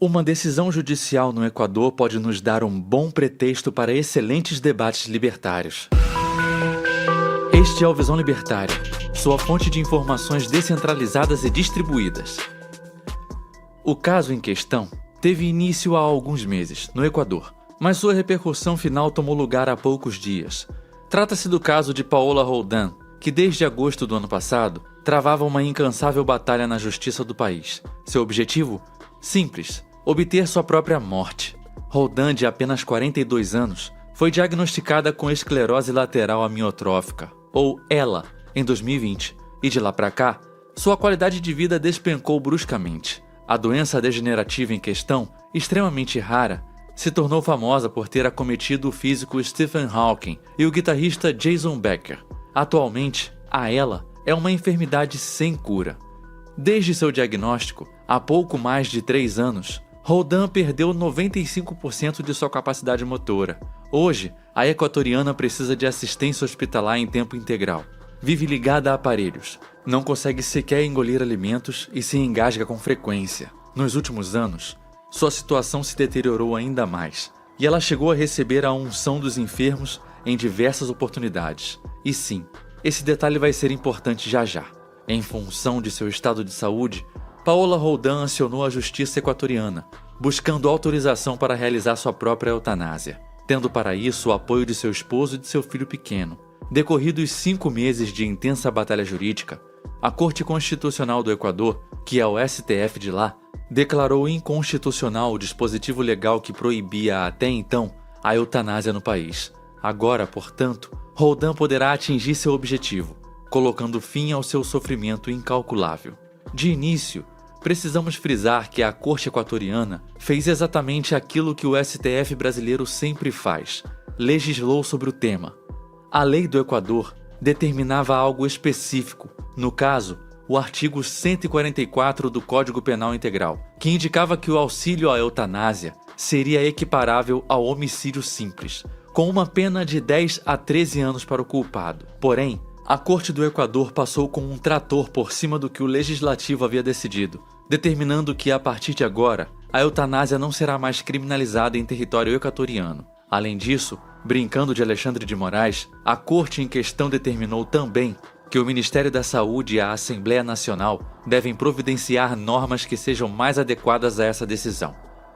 Uma decisão judicial no Equador pode nos dar um bom pretexto para excelentes debates libertários. Este é o Visão Libertária, sua fonte de informações descentralizadas e distribuídas. O caso em questão teve início há alguns meses, no Equador, mas sua repercussão final tomou lugar há poucos dias. Trata-se do caso de Paola Roldan, que desde agosto do ano passado travava uma incansável batalha na justiça do país. Seu objetivo? Simples: obter sua própria morte. Roldan, de apenas 42 anos, foi diagnosticada com esclerose lateral amiotrófica, ou ELA, em 2020, e de lá para cá, sua qualidade de vida despencou bruscamente. A doença degenerativa em questão, extremamente rara, se tornou famosa por ter acometido o físico Stephen Hawking e o guitarrista Jason Becker. Atualmente, a ELA é uma enfermidade sem cura. Desde seu diagnóstico, há pouco mais de 3 anos, Roldan perdeu 95% de sua capacidade motora. Hoje, a equatoriana precisa de assistência hospitalar em tempo integral. Vive ligada a aparelhos, não consegue sequer engolir alimentos e se engasga com frequência. Nos últimos anos, sua situação se deteriorou ainda mais, e ela chegou a receber a unção dos enfermos em diversas oportunidades. E sim, esse detalhe vai ser importante já já. Em função de seu estado de saúde, Paola Roldan acionou a justiça equatoriana, buscando autorização para realizar sua própria eutanásia, tendo para isso o apoio de seu esposo e de seu filho pequeno. Decorridos 5 meses de intensa batalha jurídica, a Corte Constitucional do Equador, que é o STF de lá, declarou inconstitucional o dispositivo legal que proibia até então a eutanásia no país. Agora, portanto, Roldan poderá atingir seu objetivo, colocando fim ao seu sofrimento incalculável. De início, precisamos frisar que a Corte Equatoriana fez exatamente aquilo que o STF brasileiro sempre faz: legislou sobre o tema. A lei do Equador determinava algo específico, no caso, o artigo 144 do Código Penal Integral, que indicava que o auxílio à eutanásia seria equiparável ao homicídio simples, com uma pena de 10 a 13 anos para o culpado. Porém, a Corte do Equador passou com um trator por cima do que o Legislativo havia decidido, determinando que, a partir de agora, a eutanásia não será mais criminalizada em território equatoriano. Além disso, brincando de Alexandre de Moraes, a Corte em questão determinou também que o Ministério da Saúde e a Assembleia Nacional devem providenciar normas que sejam mais adequadas a essa decisão.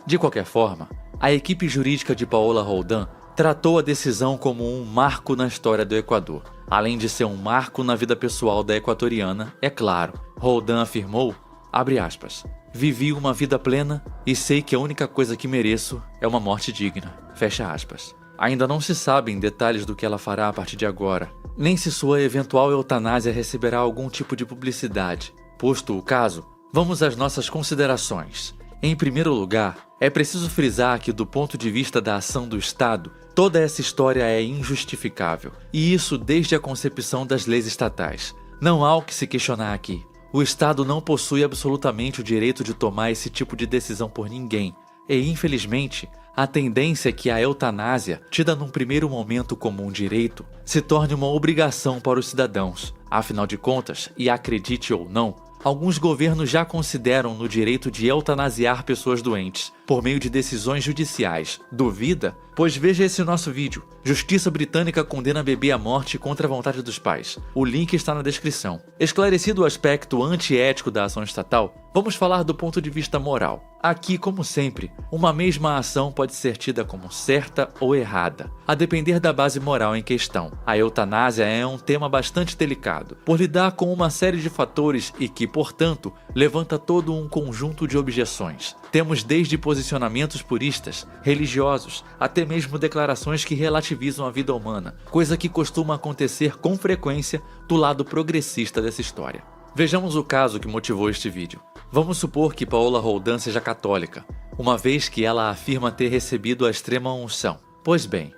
De qualquer forma, a equipe jurídica de Paola Roldan tratou a decisão como um marco na história do Equador. Além de ser um marco na vida pessoal da equatoriana, é claro. Roldan afirmou, abre aspas, vivi uma vida plena e sei que a única coisa que mereço é uma morte digna, fecha aspas. Ainda não se sabem detalhes do que ela fará a partir de agora, nem se sua eventual eutanásia receberá algum tipo de publicidade. Posto o caso, vamos às nossas considerações. Em primeiro lugar, é preciso frisar que, do ponto de vista da ação do Estado, toda essa história é injustificável, e isso desde a concepção das leis estatais. Não há o que se questionar aqui. O Estado não possui absolutamente o direito de tomar esse tipo de decisão por ninguém, e, infelizmente, a tendência é que a eutanásia, tida num primeiro momento como um direito, se torne uma obrigação para os cidadãos. Afinal de contas, e acredite ou não, alguns governos já consideram no direito de eutanasiar pessoas doentes, por meio de decisões judiciais. Duvida? Pois veja esse nosso vídeo. Justiça britânica condena bebê à morte contra a vontade dos pais. O link está na descrição. Esclarecido o aspecto antiético da ação estatal, vamos falar do ponto de vista moral. Aqui, como sempre, uma mesma ação pode ser tida como certa ou errada, a depender da base moral em questão. A eutanásia é um tema bastante delicado, por lidar com uma série de fatores e que, portanto, levanta todo um conjunto de objeções. Temos desde posicionamentos puristas, religiosos, até mesmo declarações que relativizam a vida humana, coisa que costuma acontecer com frequência do lado progressista dessa história. Vejamos o caso que motivou este vídeo. Vamos supor que Paola Roldan seja católica, uma vez que ela afirma ter recebido a extrema unção. Pois bem,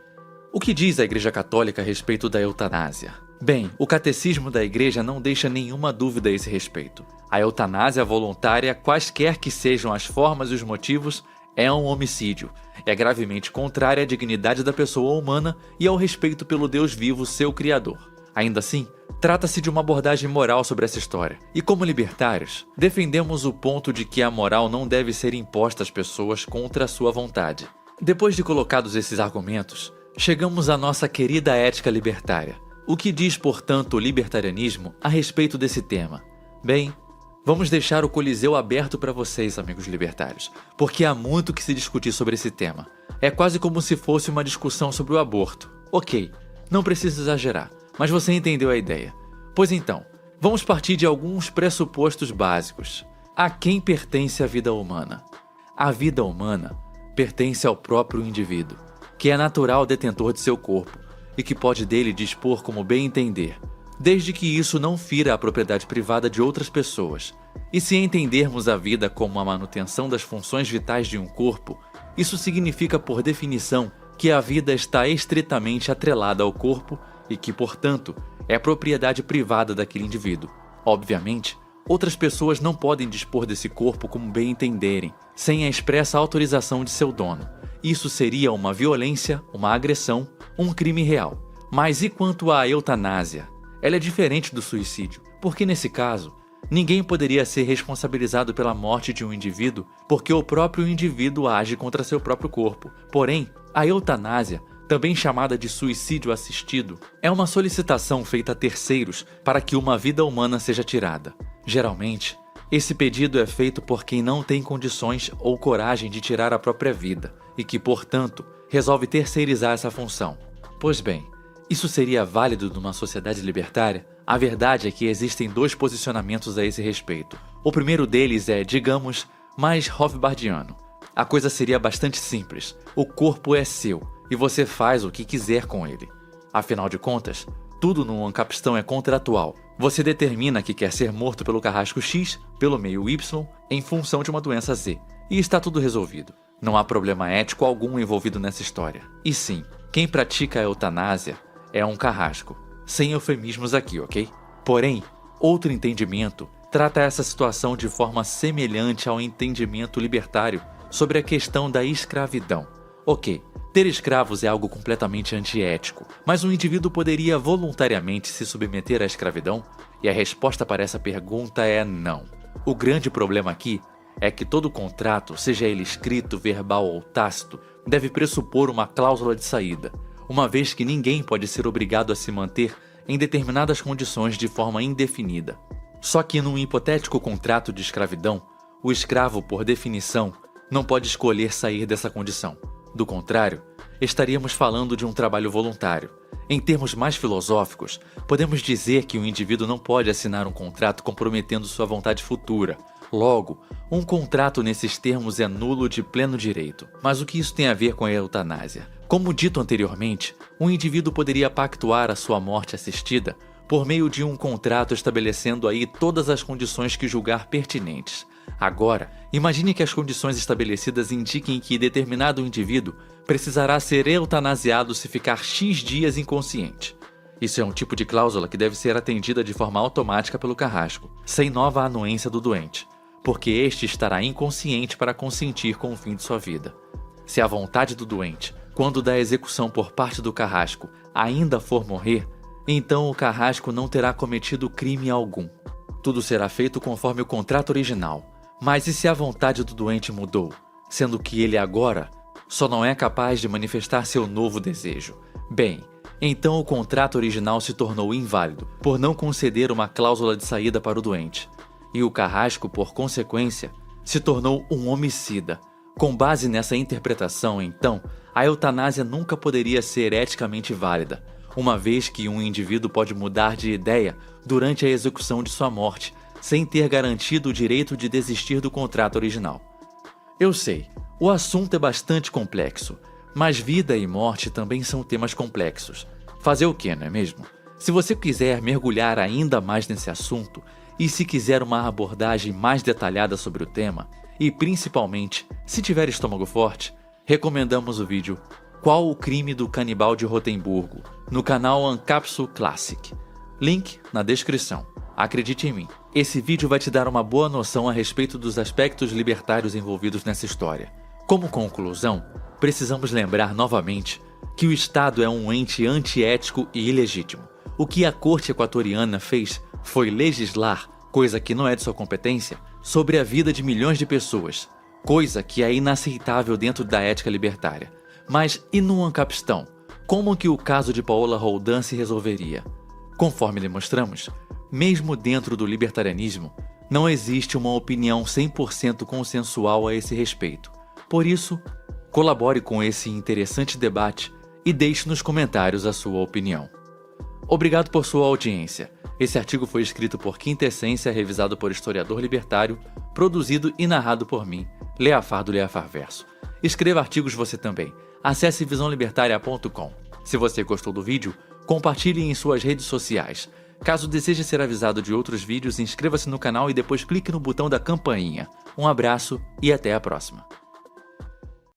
o que diz a Igreja Católica a respeito da eutanásia? Bem, o catecismo da Igreja não deixa nenhuma dúvida a esse respeito. A eutanásia voluntária, quaisquer que sejam as formas e os motivos, é um homicídio. É gravemente contrária à dignidade da pessoa humana e ao respeito pelo Deus vivo, seu Criador. Ainda assim, trata-se de uma abordagem moral sobre essa história. E como libertários, defendemos o ponto de que a moral não deve ser imposta às pessoas contra a sua vontade. Depois de colocados esses argumentos, chegamos à nossa querida ética libertária. O que diz, portanto, o libertarianismo a respeito desse tema? Bem, vamos deixar o Coliseu aberto para vocês, amigos libertários, porque há muito que se discutir sobre esse tema. É quase como se fosse uma discussão sobre o aborto. Ok, não preciso exagerar, mas você entendeu a ideia. Pois então, vamos partir de alguns pressupostos básicos. A quem pertence a vida humana? A vida humana pertence ao próprio indivíduo, que é natural detentor de seu corpo e que pode dele dispor como bem entender, desde que isso não fira a propriedade privada de outras pessoas. E se entendermos a vida como a manutenção das funções vitais de um corpo, isso significa, por definição, que a vida está estritamente atrelada ao corpo e que, portanto, é propriedade privada daquele indivíduo. Obviamente, outras pessoas não podem dispor desse corpo como bem entenderem, sem a expressa autorização de seu dono. Isso seria uma violência, uma agressão, um crime real. Mas e quanto à eutanásia? Ela é diferente do suicídio, porque nesse caso, ninguém poderia ser responsabilizado pela morte de um indivíduo porque o próprio indivíduo age contra seu próprio corpo. Porém, a eutanásia, também chamada de suicídio assistido, é uma solicitação feita a terceiros para que uma vida humana seja tirada. Geralmente, esse pedido é feito por quem não tem condições ou coragem de tirar a própria vida e que, portanto, resolve terceirizar essa função. Pois bem, isso seria válido numa sociedade libertária? A verdade é que existem dois posicionamentos a esse respeito. O primeiro deles é, digamos, mais Rothbardiano. A coisa seria bastante simples. O corpo é seu e você faz o que quiser com ele. Afinal de contas, tudo no Ancapistão é contratual. Você determina que quer ser morto pelo carrasco X, pelo meio Y, em função de uma doença Z. E está tudo resolvido. Não há problema ético algum envolvido nessa história. E sim, quem pratica a eutanásia é um carrasco. Sem eufemismos aqui, ok? Porém, outro entendimento trata essa situação de forma semelhante ao entendimento libertário sobre a questão da escravidão. Ok, ter escravos é algo completamente antiético, mas um indivíduo poderia voluntariamente se submeter à escravidão? E a resposta para essa pergunta é não. O grande problema aqui é que todo contrato, seja ele escrito, verbal ou tácito, deve pressupor uma cláusula de saída, uma vez que ninguém pode ser obrigado a se manter em determinadas condições de forma indefinida. Só que num hipotético contrato de escravidão, o escravo, por definição, não pode escolher sair dessa condição. Do contrário, estaríamos falando de um trabalho voluntário. Em termos mais filosóficos, podemos dizer que o indivíduo não pode assinar um contrato comprometendo sua vontade futura. Logo, um contrato nesses termos é nulo de pleno direito. Mas o que isso tem a ver com a eutanásia? Como dito anteriormente, um indivíduo poderia pactuar a sua morte assistida por meio de um contrato estabelecendo aí todas as condições que julgar pertinentes. Agora, imagine que as condições estabelecidas indiquem que determinado indivíduo precisará ser eutanasiado se ficar X dias inconsciente. Isso é um tipo de cláusula que deve ser atendida de forma automática pelo carrasco, sem nova anuência do doente, porque este estará inconsciente para consentir com o fim de sua vida. Se a vontade do doente, quando da execução por parte do carrasco, ainda for morrer, então o carrasco não terá cometido crime algum. Tudo será feito conforme o contrato original. Mas e se a vontade do doente mudou, sendo que ele agora só não é capaz de manifestar seu novo desejo? Bem, então o contrato original se tornou inválido, por não conceder uma cláusula de saída para o doente. E o carrasco, por consequência, se tornou um homicida. Com base nessa interpretação, então, a eutanásia nunca poderia ser eticamente válida, uma vez que um indivíduo pode mudar de ideia durante a execução de sua morte, sem ter garantido o direito de desistir do contrato original. Eu sei, o assunto é bastante complexo, mas vida e morte também são temas complexos. Fazer o quê, não é mesmo? Se você quiser mergulhar ainda mais nesse assunto, e se quiser uma abordagem mais detalhada sobre o tema, e principalmente, se tiver estômago forte, recomendamos o vídeo Qual o crime do canibal de Rotemburgo, no canal Ancapsu Classic. Link na descrição. Acredite em mim, esse vídeo vai te dar uma boa noção a respeito dos aspectos libertários envolvidos nessa história. Como conclusão, precisamos lembrar novamente que o Estado é um ente antiético e ilegítimo. O que a corte equatoriana fez foi legislar, coisa que não é de sua competência, sobre a vida de milhões de pessoas, coisa que é inaceitável dentro da ética libertária. Mas e no Ancapistão? Como que o caso de Paola Roldan se resolveria? Conforme demonstramos, mesmo dentro do libertarianismo, não existe uma opinião 100% consensual a esse respeito. Por isso, colabore com esse interessante debate e deixe nos comentários a sua opinião. Obrigado por sua audiência. Esse artigo foi escrito por Quinta Essência, revisado por historiador libertário, produzido e narrado por mim, Leafar do Leafar Verso. Escreva artigos você também. Acesse visãolibertaria.com. Se você gostou do vídeo, compartilhe em suas redes sociais. Caso deseje ser avisado de outros vídeos, inscreva-se no canal e depois clique no botão da campainha. Um abraço e até a próxima.